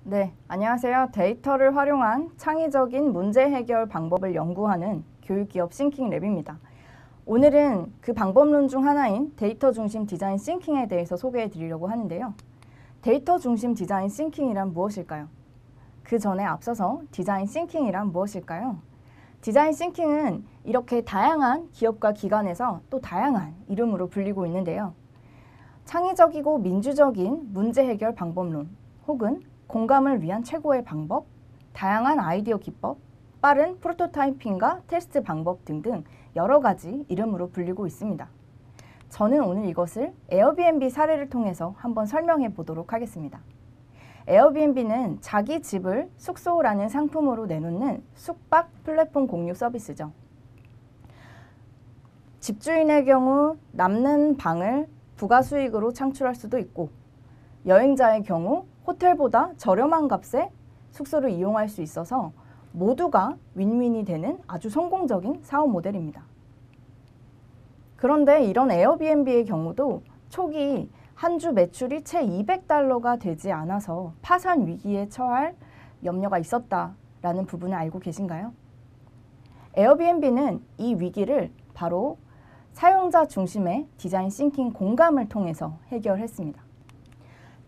네, 안녕하세요. 데이터를 활용한 창의적인 문제 해결 방법을 연구하는 교육기업 싱킹랩입니다. 오늘은 그 방법론 중 하나인 데이터 중심 디자인 싱킹에 대해서 소개해 드리려고 하는데요. 데이터 중심 디자인 싱킹이란 무엇일까요? 그 전에 앞서서 디자인 싱킹이란 무엇일까요? 디자인 싱킹은 이렇게 다양한 기업과 기관에서 또 다양한 이름으로 불리고 있는데요. 창의적이고 민주적인 문제 해결 방법론 혹은 공감을 위한 최고의 방법, 다양한 아이디어 기법, 빠른 프로토타이핑과 테스트 방법 등등 여러 가지 이름으로 불리고 있습니다. 저는 오늘 이것을 에어비앤비 사례를 통해서 한번 설명해 보도록 하겠습니다. 에어비앤비는 자기 집을 숙소라는 상품으로 내놓는 숙박 플랫폼 공유 서비스죠. 집주인의 경우 남는 방을 부가 수익으로 창출할 수도 있고, 여행자의 경우 호텔보다 저렴한 값에 숙소를 이용할 수 있어서 모두가 윈윈이 되는 아주 성공적인 사업 모델입니다. 그런데 이런 에어비앤비의 경우도 초기 한 주 매출이 채 $200가 되지 않아서 파산 위기에 처할 염려가 있었다라는 부분을 알고 계신가요? 에어비앤비는 이 위기를 바로 사용자 중심의 디자인 싱킹 공감을 통해서 해결했습니다.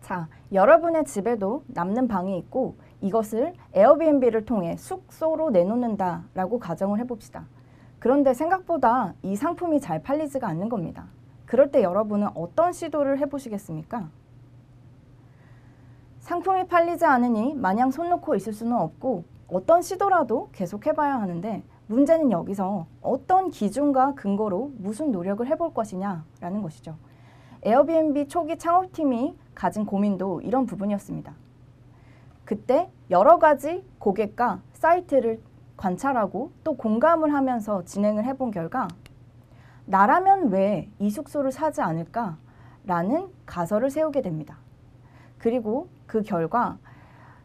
자, 여러분의 집에도 남는 방이 있고 이것을 에어비앤비를 통해 숙소로 내놓는다라고 가정을 해봅시다. 그런데 생각보다 이 상품이 잘 팔리지가 않는 겁니다. 그럴 때 여러분은 어떤 시도를 해보시겠습니까? 상품이 팔리지 않으니 마냥 손 놓고 있을 수는 없고 어떤 시도라도 계속 해봐야 하는데, 문제는 여기서 어떤 기준과 근거로 무슨 노력을 해볼 것이냐라는 것이죠. 에어비앤비 초기 창업팀이 가진 고민도 이런 부분이었습니다. 그때 여러 가지 고객과 사이트를 관찰하고 또 공감을 하면서 진행을 해본 결과, 나라면 왜 이 숙소를 사지 않을까라는 가설을 세우게 됩니다. 그리고 그 결과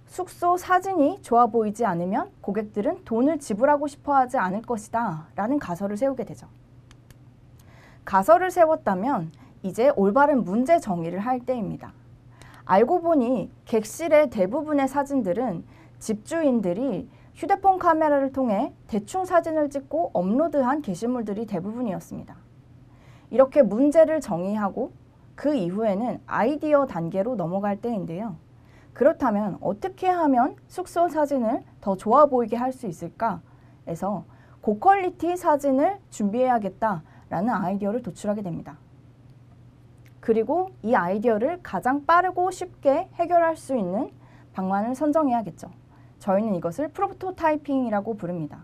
숙소 사진이 좋아 보이지 않으면 고객들은 돈을 지불하고 싶어 하지 않을 것이다 라는 가설을 세우게 되죠. 가설을 세웠다면 이제 올바른 문제 정의를 할 때입니다. 알고 보니 객실의 대부분의 사진들은 집주인들이 휴대폰 카메라를 통해 대충 사진을 찍고 업로드한 게시물들이 대부분이었습니다. 이렇게 문제를 정의하고 그 이후에는 아이디어 단계로 넘어갈 때인데요. 그렇다면 어떻게 하면 숙소 사진을 더 좋아 보이게 할 수 있을까 해서 고퀄리티 사진을 준비해야겠다라는 아이디어를 도출하게 됩니다. 그리고 이 아이디어를 가장 빠르고 쉽게 해결할 수 있는 방안을 선정해야겠죠. 저희는 이것을 프로토타이핑이라고 부릅니다.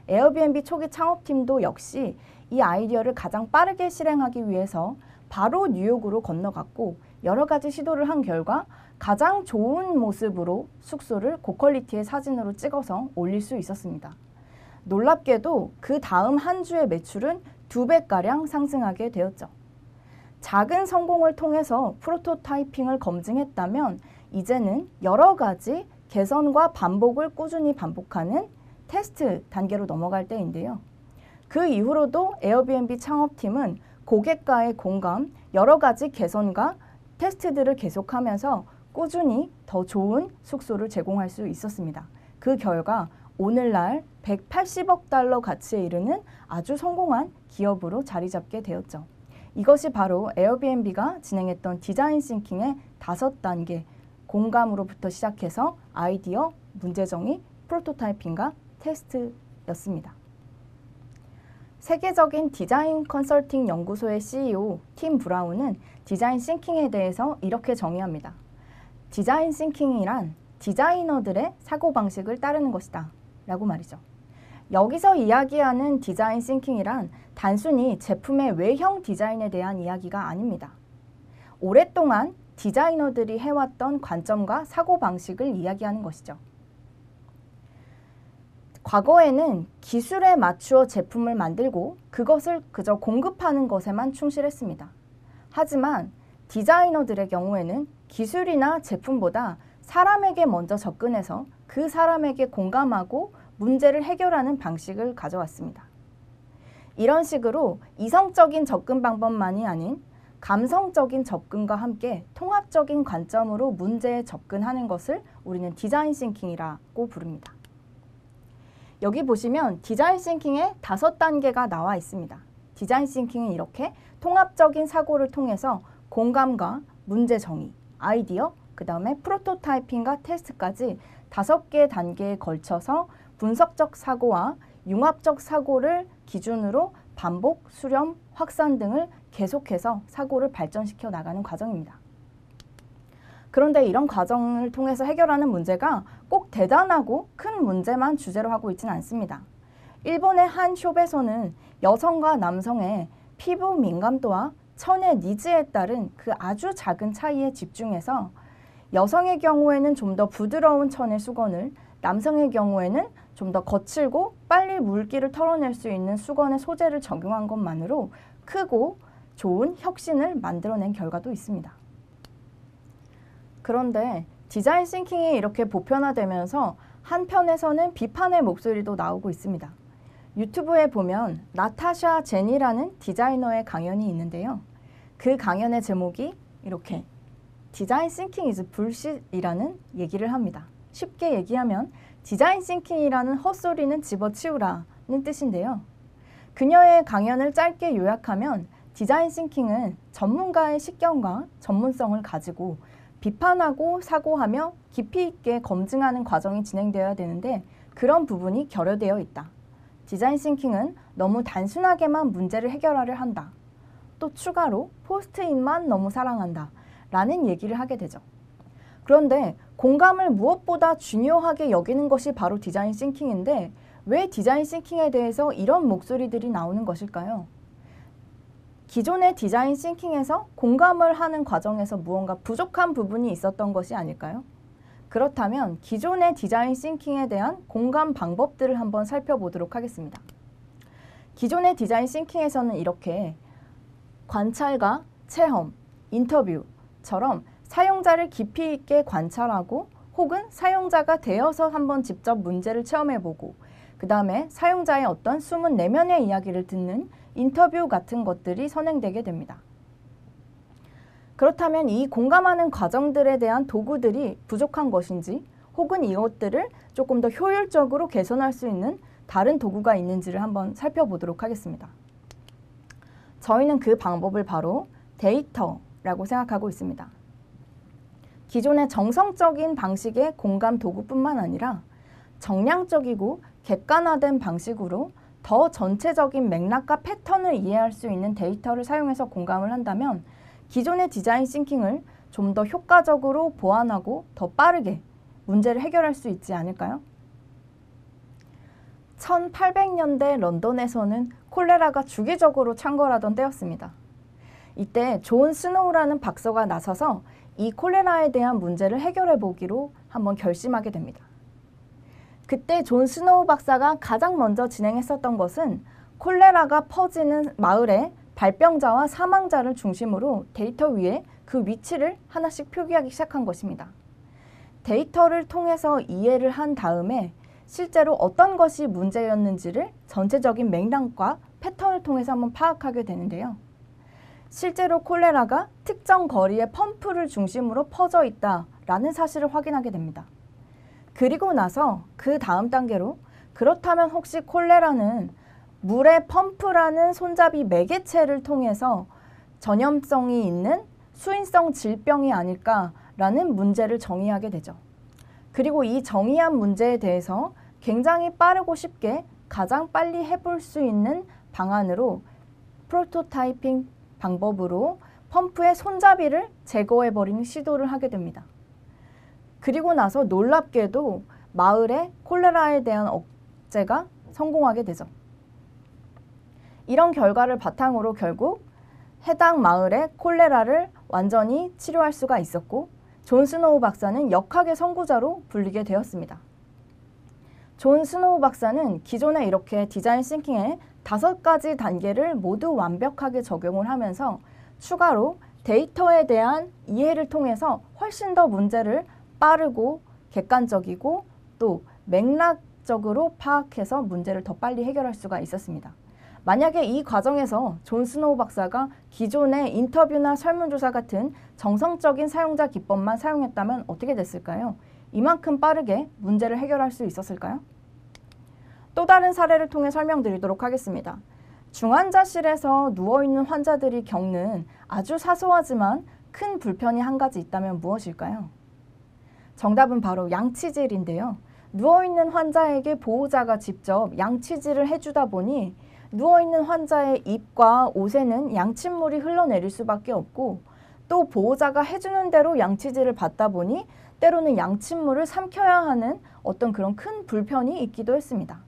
에어비앤비 초기 창업팀도 역시 이 아이디어를 가장 빠르게 실행하기 위해서 바로 뉴욕으로 건너갔고 여러 가지 시도를 한 결과 가장 좋은 모습으로 숙소를 고퀄리티의 사진으로 찍어서 올릴 수 있었습니다. 놀랍게도 그 다음 한 주의 매출은 2배가량 상승하게 되었죠. 작은 성공을 통해서 프로토타이핑을 검증했다면 이제는 여러 가지 개선과 반복을 꾸준히 반복하는 테스트 단계로 넘어갈 때인데요. 그 이후로도 에어비앤비 창업팀은 고객과의 공감, 여러 가지 개선과 테스트들을 계속하면서 꾸준히 더 좋은 숙소를 제공할 수 있었습니다. 그 결과 오늘날 $180억 가치에 이르는 아주 성공한 기업으로 자리 잡게 되었죠. 이것이 바로 에어비앤비가 진행했던 디자인 싱킹의 5단계, 공감으로부터 시작해서 아이디어, 문제정의, 프로토타이핑과 테스트였습니다. 세계적인 디자인 컨설팅 연구소의 CEO 팀 브라운은 디자인 싱킹에 대해서 이렇게 정의합니다. 디자인 싱킹이란 디자이너들의 사고방식을 따르는 것이다 라고 말이죠. 여기서 이야기하는 디자인 싱킹이란 단순히 제품의 외형 디자인에 대한 이야기가 아닙니다. 오랫동안 디자이너들이 해왔던 관점과 사고방식을 이야기하는 것이죠. 과거에는 기술에 맞추어 제품을 만들고 그것을 그저 공급하는 것에만 충실했습니다. 하지만 디자이너들의 경우에는 기술이나 제품보다 사람에게 먼저 접근해서 그 사람에게 공감하고 문제를 해결하는 방식을 가져왔습니다. 이런 식으로 이성적인 접근 방법만이 아닌 감성적인 접근과 함께 통합적인 관점으로 문제에 접근하는 것을 우리는 디자인 싱킹이라고 부릅니다. 여기 보시면 디자인 싱킹의 5단계가 나와 있습니다. 디자인 싱킹은 이렇게 통합적인 사고를 통해서 공감과 문제 정의, 아이디어, 그 다음에 프로토타이핑과 테스트까지 5개의 단계에 걸쳐서 분석적 사고와 융합적 사고를 기준으로 반복, 수렴, 확산 등을 계속해서 사고를 발전시켜 나가는 과정입니다. 그런데 이런 과정을 통해서 해결하는 문제가 꼭 대단하고 큰 문제만 주제로 하고 있지는 않습니다. 일본의 한 숍에서는 여성과 남성의 피부 민감도와 천의 니즈에 따른 그 아주 작은 차이에 집중해서 여성의 경우에는 좀 더 부드러운 천의 수건을, 남성의 경우에는 좀 더 거칠고 빨리 물기를 털어낼 수 있는 수건의 소재를 적용한 것만으로 크고 좋은 혁신을 만들어낸 결과도 있습니다. 그런데 디자인 싱킹이 이렇게 보편화되면서 한편에서는 비판의 목소리도 나오고 있습니다. 유튜브에 보면 나타샤 제니라는 디자이너의 강연이 있는데요. 그 강연의 제목이 이렇게 디자인 싱킹 is bullshit이라는 얘기를 합니다. 쉽게 얘기하면 디자인 싱킹이라는 헛소리는 집어치우라는 뜻인데요. 그녀의 강연을 짧게 요약하면 디자인 싱킹은 전문가의 식견과 전문성을 가지고 비판하고 사고하며 깊이 있게 검증하는 과정이 진행되어야 되는데 그런 부분이 결여되어 있다. 디자인 싱킹은 너무 단순하게만 문제를 해결하려 한다. 또 추가로 포스트잇만 너무 사랑한다. 라는 얘기를 하게 되죠. 그런데 공감을 무엇보다 중요하게 여기는 것이 바로 디자인 싱킹인데 왜 디자인 싱킹에 대해서 이런 목소리들이 나오는 것일까요? 기존의 디자인 싱킹에서 공감을 하는 과정에서 무언가 부족한 부분이 있었던 것이 아닐까요? 그렇다면 기존의 디자인 싱킹에 대한 공감 방법들을 한번 살펴보도록 하겠습니다. 기존의 디자인 싱킹에서는 이렇게 관찰과 체험, 인터뷰처럼 사용자를 깊이 있게 관찰하고 혹은 사용자가 되어서 한번 직접 문제를 체험해보고 그 다음에 사용자의 어떤 숨은 내면의 이야기를 듣는 인터뷰 같은 것들이 선행되게 됩니다. 그렇다면 이 공감하는 과정들에 대한 도구들이 부족한 것인지 혹은 이것들을 조금 더 효율적으로 개선할 수 있는 다른 도구가 있는지를 한번 살펴보도록 하겠습니다. 저희는 그 방법을 바로 데이터라고 생각하고 있습니다. 기존의 정성적인 방식의 공감 도구뿐만 아니라 정량적이고 객관화된 방식으로 더 전체적인 맥락과 패턴을 이해할 수 있는 데이터를 사용해서 공감을 한다면 기존의 디자인 싱킹을 좀 더 효과적으로 보완하고 더 빠르게 문제를 해결할 수 있지 않을까요? 1800년대 런던에서는 콜레라가 주기적으로 창궐하던 때였습니다. 이때 존 스노우라는 박사가 나서서 이 콜레라에 대한 문제를 해결해 보기로 한번 결심하게 됩니다. 그때 존 스노우 박사가 가장 먼저 진행했었던 것은 콜레라가 퍼지는 마을의 발병자와 사망자를 중심으로 데이터 위에 그 위치를 하나씩 표기하기 시작한 것입니다. 데이터를 통해서 이해를 한 다음에 실제로 어떤 것이 문제였는지를 전체적인 맥락과 패턴을 통해서 한번 파악하게 되는데요. 실제로 콜레라가 특정 거리의 펌프를 중심으로 퍼져 있다라는 사실을 확인하게 됩니다. 그리고 나서 그 다음 단계로 그렇다면 혹시 콜레라는 물의 펌프라는 손잡이 매개체를 통해서 전염성이 있는 수인성 질병이 아닐까라는 문제를 정의하게 되죠. 그리고 이 정의한 문제에 대해서 굉장히 빠르고 쉽게 가장 빨리 해볼 수 있는 방안으로 프로토타이핑 방법으로 펌프의 손잡이를 제거해버리는 시도를 하게 됩니다. 그리고 나서 놀랍게도 마을의 콜레라에 대한 억제가 성공하게 되죠. 이런 결과를 바탕으로 결국 해당 마을의 콜레라를 완전히 치료할 수가 있었고 존 스노우 박사는 역학의 선구자로 불리게 되었습니다. 존 스노우 박사는 기존에 이렇게 디자인 싱킹의 5가지 단계를 모두 완벽하게 적용을 하면서 추가로 데이터에 대한 이해를 통해서 훨씬 더 문제를 빠르고 객관적이고 또 맥락적으로 파악해서 문제를 더 빨리 해결할 수가 있었습니다. 만약에 이 과정에서 존 스노우 박사가 기존의 인터뷰나 설문조사 같은 정성적인 사용자 기법만 사용했다면 어떻게 됐을까요? 이만큼 빠르게 문제를 해결할 수 있었을까요? 또 다른 사례를 통해 설명드리도록 하겠습니다. 중환자실에서 누워있는 환자들이 겪는 아주 사소하지만 큰 불편이 한 가지 있다면 무엇일까요? 정답은 바로 양치질인데요. 누워있는 환자에게 보호자가 직접 양치질을 해주다 보니 누워있는 환자의 입과 옷에는 양침물이 흘러내릴 수밖에 없고 또 보호자가 해주는 대로 양치질을 받다 보니 때로는 양침물을 삼켜야 하는 어떤 그런 큰 불편이 있기도 했습니다.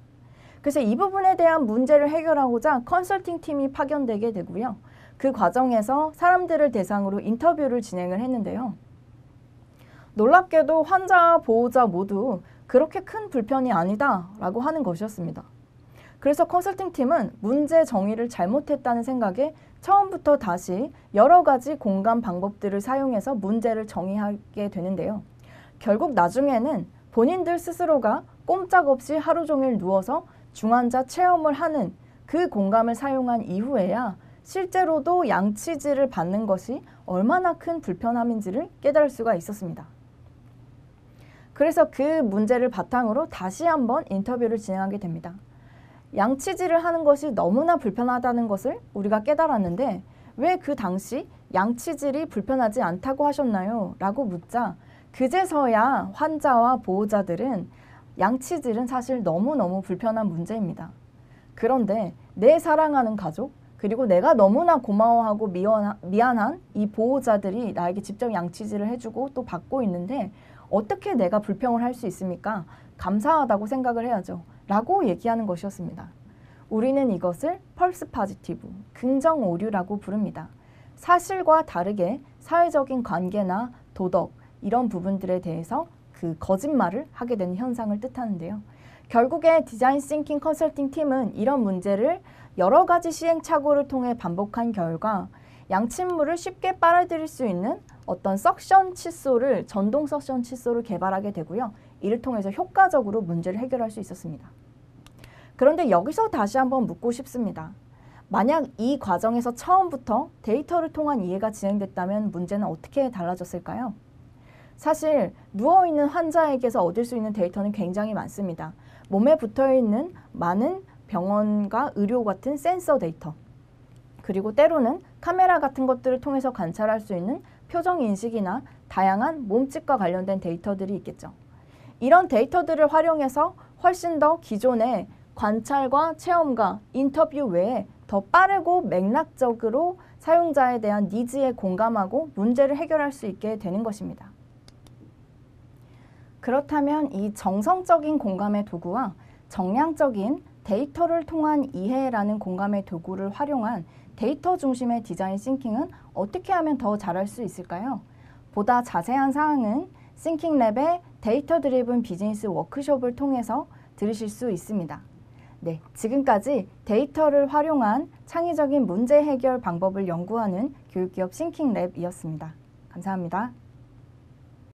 그래서 이 부분에 대한 문제를 해결하고자 컨설팅 팀이 파견되게 되고요. 그 과정에서 사람들을 대상으로 인터뷰를 진행을 했는데요. 놀랍게도 환자와 보호자 모두 그렇게 큰 불편이 아니다라고 하는 것이었습니다. 그래서 컨설팅 팀은 문제 정의를 잘못했다는 생각에 처음부터 다시 여러 가지 공감 방법들을 사용해서 문제를 정의하게 되는데요. 결국 나중에는 본인들 스스로가 꼼짝없이 하루 종일 누워서 중환자 체험을 하는 그 공감을 사용한 이후에야 실제로도 양치질을 받는 것이 얼마나 큰 불편함인지를 깨달을 수가 있었습니다. 그래서 그 문제를 바탕으로 다시 한번 인터뷰를 진행하게 됩니다. 양치질을 하는 것이 너무나 불편하다는 것을 우리가 깨달았는데 왜 그 당시 양치질이 불편하지 않다고 하셨나요? 라고 묻자 그제서야 환자와 보호자들은 양치질은 사실 너무너무 불편한 문제입니다. 그런데 내 사랑하는 가족 그리고 내가 너무나 고마워하고 미안한 이 보호자들이 나에게 직접 양치질을 해주고 또 받고 있는데 어떻게 내가 불평을 할 수 있습니까? 감사하다고 생각을 해야죠. 라고 얘기하는 것이었습니다. 우리는 이것을 펄스 파지티브, 긍정 오류라고 부릅니다. 사실과 다르게 사회적인 관계나 도덕 이런 부분들에 대해서 그 거짓말을 하게 되는 현상을 뜻하는데요. 결국에 디자인 싱킹 컨설팅 팀은 이런 문제를 여러 가지 시행착오를 통해 반복한 결과 양침물을 쉽게 빨아들일 수 있는 어떤 석션 칫솔을 전동 석션 칫솔을 개발하게 되고요. 이를 통해서 효과적으로 문제를 해결할 수 있었습니다. 그런데 여기서 다시 한번 묻고 싶습니다. 만약 이 과정에서 처음부터 데이터를 통한 이해가 진행됐다면 문제는 어떻게 달라졌을까요? 사실 누워있는 환자에게서 얻을 수 있는 데이터는 굉장히 많습니다. 몸에 붙어있는 많은 병원과 의료 같은 센서 데이터 그리고 때로는 카메라 같은 것들을 통해서 관찰할 수 있는 표정 인식이나 다양한 몸집과 관련된 데이터들이 있겠죠. 이런 데이터들을 활용해서 훨씬 더 기존의 관찰과 체험과 인터뷰 외에 더 빠르고 맥락적으로 사용자에 대한 니즈에 공감하고 문제를 해결할 수 있게 되는 것입니다. 그렇다면 이 정성적인 공감의 도구와 정량적인 데이터를 통한 이해라는 공감의 도구를 활용한 데이터 중심의 디자인 싱킹은 어떻게 하면 더 잘할 수 있을까요? 보다 자세한 사항은 싱킹랩의 데이터 드리븐 비즈니스 워크숍을 통해서 들으실 수 있습니다. 네, 지금까지 데이터를 활용한 창의적인 문제 해결 방법을 연구하는 교육기업 싱킹랩이었습니다. 감사합니다.